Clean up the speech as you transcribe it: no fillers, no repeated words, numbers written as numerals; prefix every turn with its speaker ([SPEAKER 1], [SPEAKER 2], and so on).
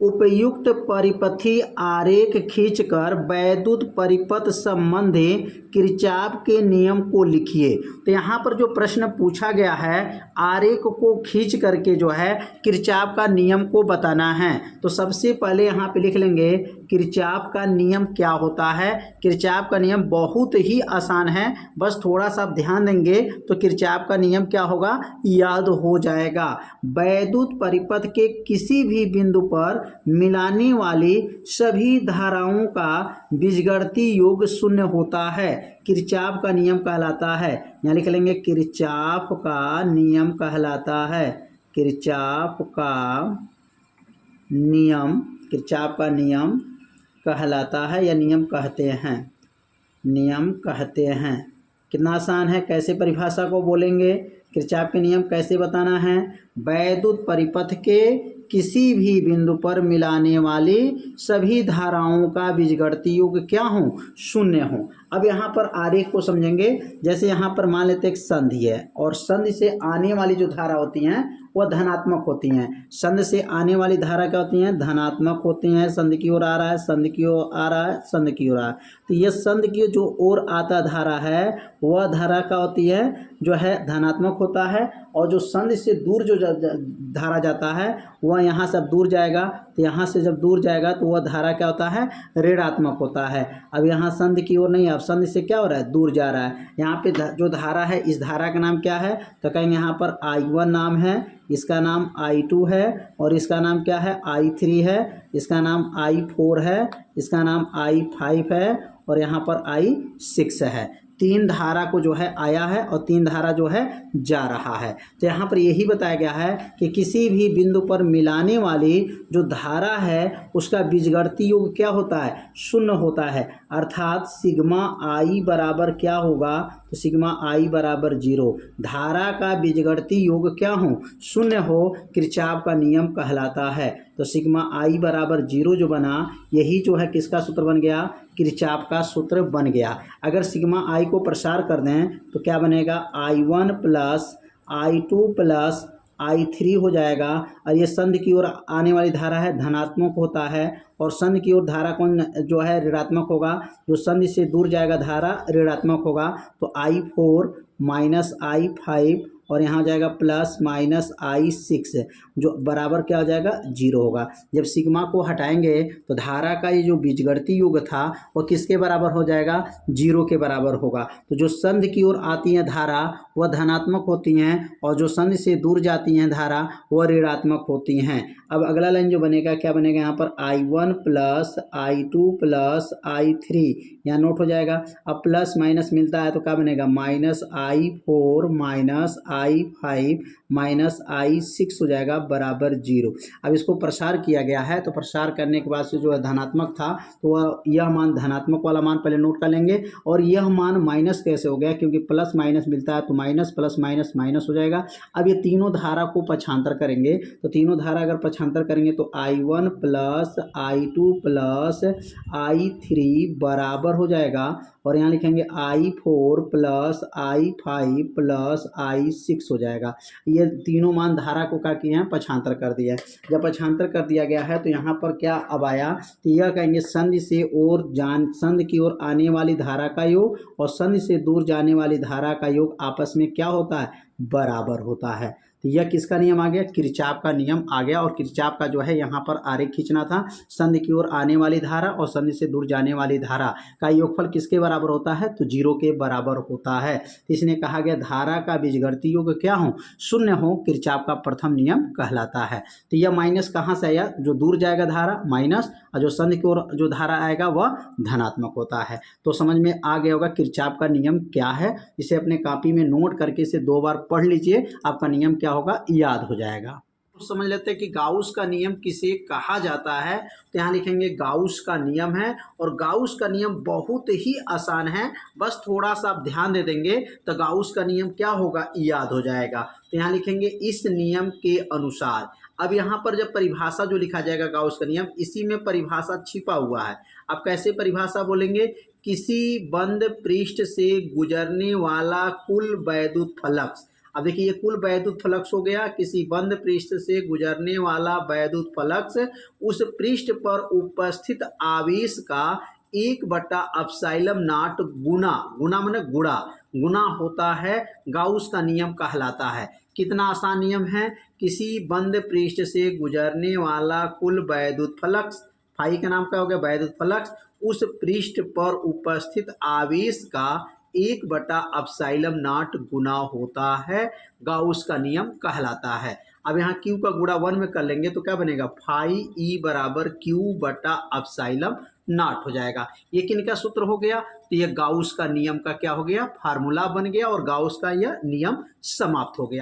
[SPEAKER 1] उपयुक्त परिपथी आरेख खींचकर वैद्युत परिपथ संबंधी किरचॉफ के नियम को लिखिए। तो यहाँ पर जो प्रश्न पूछा गया है, आरेख को खींच करके जो है किरचॉफ का नियम को बताना है। तो सबसे पहले यहाँ पे लिख लेंगे किरचॉफ का नियम क्या होता है। किरचॉफ का नियम बहुत ही आसान है, बस थोड़ा सा आप ध्यान देंगे तो किरचॉफ का नियम क्या होगा, याद हो जाएगा। वैद्युत परिपथ के किसी भी बिंदु पर मिलाने वाली सभी धाराओं का बीजगणितीय योग शून्य होता है, किरचॉफ का नियम कहलाता है। यहाँ लिख लेंगे किरचॉफ का नियम कहलाता है। किरचॉफ का नियम, किरचॉफ का नियम कहलाता है या नियम कहते हैं, नियम कहते हैं। कितना आसान है, कैसे परिभाषा को बोलेंगे, किरचॉफ के नियम कैसे बताना है। वैद्युत परिपथ के किसी भी बिंदु पर मिलाने वाली सभी धाराओं का बीजगणितीय योग क्या हो, शून्य हो। अब यहाँ पर आरेख को समझेंगे। जैसे यहाँ पर मान लेते हैं एक संधि है और संधि से आने वाली जो धारा होती हैं वह धनात्मक होती हैं। संधि से आने वाली धारा क्या होती हैं, धनात्मक होती हैं। संधि की ओर आ रहा है, संधि की ओर आ रहा है, संधि की ओर आ रहा है। तो ये संधि की जो ओर आता धारा है वह धारा क्या होती है, जो है धनात्मक होता है। और जो संधि से दूर जो धारा जाता है वह यहाँ से अब दूर जाएगा, तो यहाँ से जब दूर जाएगा तो वह धारा क्या होता है, ऋणात्मक होता है। अब यहाँ संधि की ओर नहीं, अब संधि से क्या हो रहा है, दूर जा रहा है। यहाँ पे जो धारा है, इस धारा का नाम क्या है, तो कहेंगे यहाँ पर I1 नाम है, इसका नाम I2 है और इसका नाम क्या है, I3 है, इसका नाम I4 है, इसका नाम I5 है और यहाँ पर I6 है। तीन धारा को जो है आया है और तीन धारा जो है जा रहा है। तो यहाँ पर यही बताया गया है कि किसी भी बिंदु पर मिलाने वाली जो धारा है उसका बीजगणितीय योग क्या होता है, शून्य होता है। अर्थात सिग्मा आई बराबर क्या होगा, तो सिग्मा आई बराबर 0। धारा का बीजगणितीय योग क्या हो, शून्य हो, किरचॉफ का नियम कहलाता है। तो सिग्मा आई बराबर 0 जो बना, यही जो है किसका सूत्र बन गया, किरचॉफ का सूत्र बन गया। अगर सिग्मा आई को प्रसार कर दें तो क्या बनेगा, I1 plus I2 plus I3 हो जाएगा। और ये संधि की ओर आने वाली धारा है, धनात्मक होता है, और संधि की ओर धारा कौन जो है ऋणात्मक होगा। जो संधि से दूर जाएगा धारा ऋणात्मक होगा। तो I4 माइनस I5 और यहाँ जाएगा प्लस माइनस I6 जो बराबर क्या हो जाएगा, 0 होगा। जब सिग्मा को हटाएंगे तो धारा का ये जो बीजगणितीय योग था वह किसके बराबर हो जाएगा, 0 के बराबर होगा। तो जो संधि की ओर आती हैं धारा वह धनात्मक होती हैं और जो संधि से दूर जाती हैं धारा वह ऋणात्मक होती हैं। अब अगला लाइन जो बनेगा, क्या बनेगा, यहाँ पर I1 plus I2 plus I3 यहाँ नोट हो जाएगा। अब प्लस माइनस मिलता है तो क्या बनेगा, minus I4 minus I5 minus I6 हो जाएगा बराबर 0। अब इसको प्रसार किया गया है, तो प्रसार करने के बाद से जो है धनात्मक था तो वह यह मान, धनात्मक वाला मान पहले नोट कर लेंगे। और यह मान माइनस कैसे हो गया, क्योंकि प्लस माइनस मिलता है तो माइनस प्लस माइनस माइनस हो जाएगा। अब ये तीनों धारा को पक्षांतर करेंगे, तो तीनों धारा अगर पक्षांतर करेंगे तो I1 plus I2 plus I3 बराबर हो जाएगा। और यहाँ लिखेंगे I4 plus I5 plus I6 हो जाएगा। ये तीनों मान धारा को क्या किए हैं, पक्षांतर कर दिया है। जब पक्षांतर कर दिया गया है तो यहाँ पर क्या अब आया, तो यह कहेंगे संधि से संधि की ओर आने वाली धारा का योग और संधि से दूर जाने वाली धारा का योग आपस में क्या होता है, बराबर होता है। तो यह किसका नियम आ गया, किरचॉफ का नियम आ गया। और किरचॉफ का जो है यहाँ पर आरेख खींचना था, संधि की ओर आने वाली धारा और संधि से दूर जाने वाली धारा का योगफल किसके बराबर होता है, तो 0 के बराबर होता है। तो इसने कहा गया धारा का बीजगणितीय योग क्या हो, शून्य हो, किरचॉफ का प्रथम नियम कहलाता है। तो यह माइनस कहाँ से आया, जो दूर जाएगा धारा माइनस और जो संधि की ओर जो धारा आएगा वह धनात्मक होता है। तो समझ में आ गया होगा किरचॉफ का नियम क्या है। इसे अपने कॉपी में नोट करके इसे 2 बार पढ़ लीजिए, आपका नियम क्या होगा, याद हो जाएगा। तो समझ लेते हैं कि गाउस का नियम किसे कहा जाता है। तो यहाँ लिखेंगे गाउस का नियम है, और गाउस का नियम बहुत ही आसान है, बस थोड़ा सा आप ध्यान दे देंगे तो गाउस का नियम क्या होगा, याद हो जाएगा। तो यहाँ लिखेंगे इस नियम के अनुसार। अब यहाँ पर जब परिभाषा जो लिखा जाएगा गाउस का नियम, इसी में परिभाषा छिपा हुआ है। अब कैसे परिभाषा बोलेंगे, किसी बंद पृष्ठ से गुजरने वाला कुल वैद्युत फ्लक्स अब देखिए ये कुल वैद्युत फ्लक्स हो गया, किसी बंद पृष्ठ से गुजरने वाला वैद्युत फ्लक्स उस पृष्ठ पर उपस्थित आवेश का 1/ε0 गुना, गुना माने गुणा, गुना होता है, गाउस का नियम कहलाता है। कितना आसान नियम है, किसी बंद पृष्ठ से गुजरने वाला कुल वैद्युत फ्लक्स, फाई का नाम क्या हो गया, वैद्युत फ्लक्स, उस पृष्ठ पर उपस्थित आवेश का 1/ε0 गुना होता है, गाउस का नियम कहलाता है। अब यहाँ Q का गुणा 1 में कर लेंगे तो क्या बनेगा, फाई E बराबर Q/ε0 हो जाएगा। ये किनका सूत्र हो गया, तो ये गाउस का नियम का क्या हो गया, फार्मूला बन गया और गाउस का यह नियम समाप्त हो गया।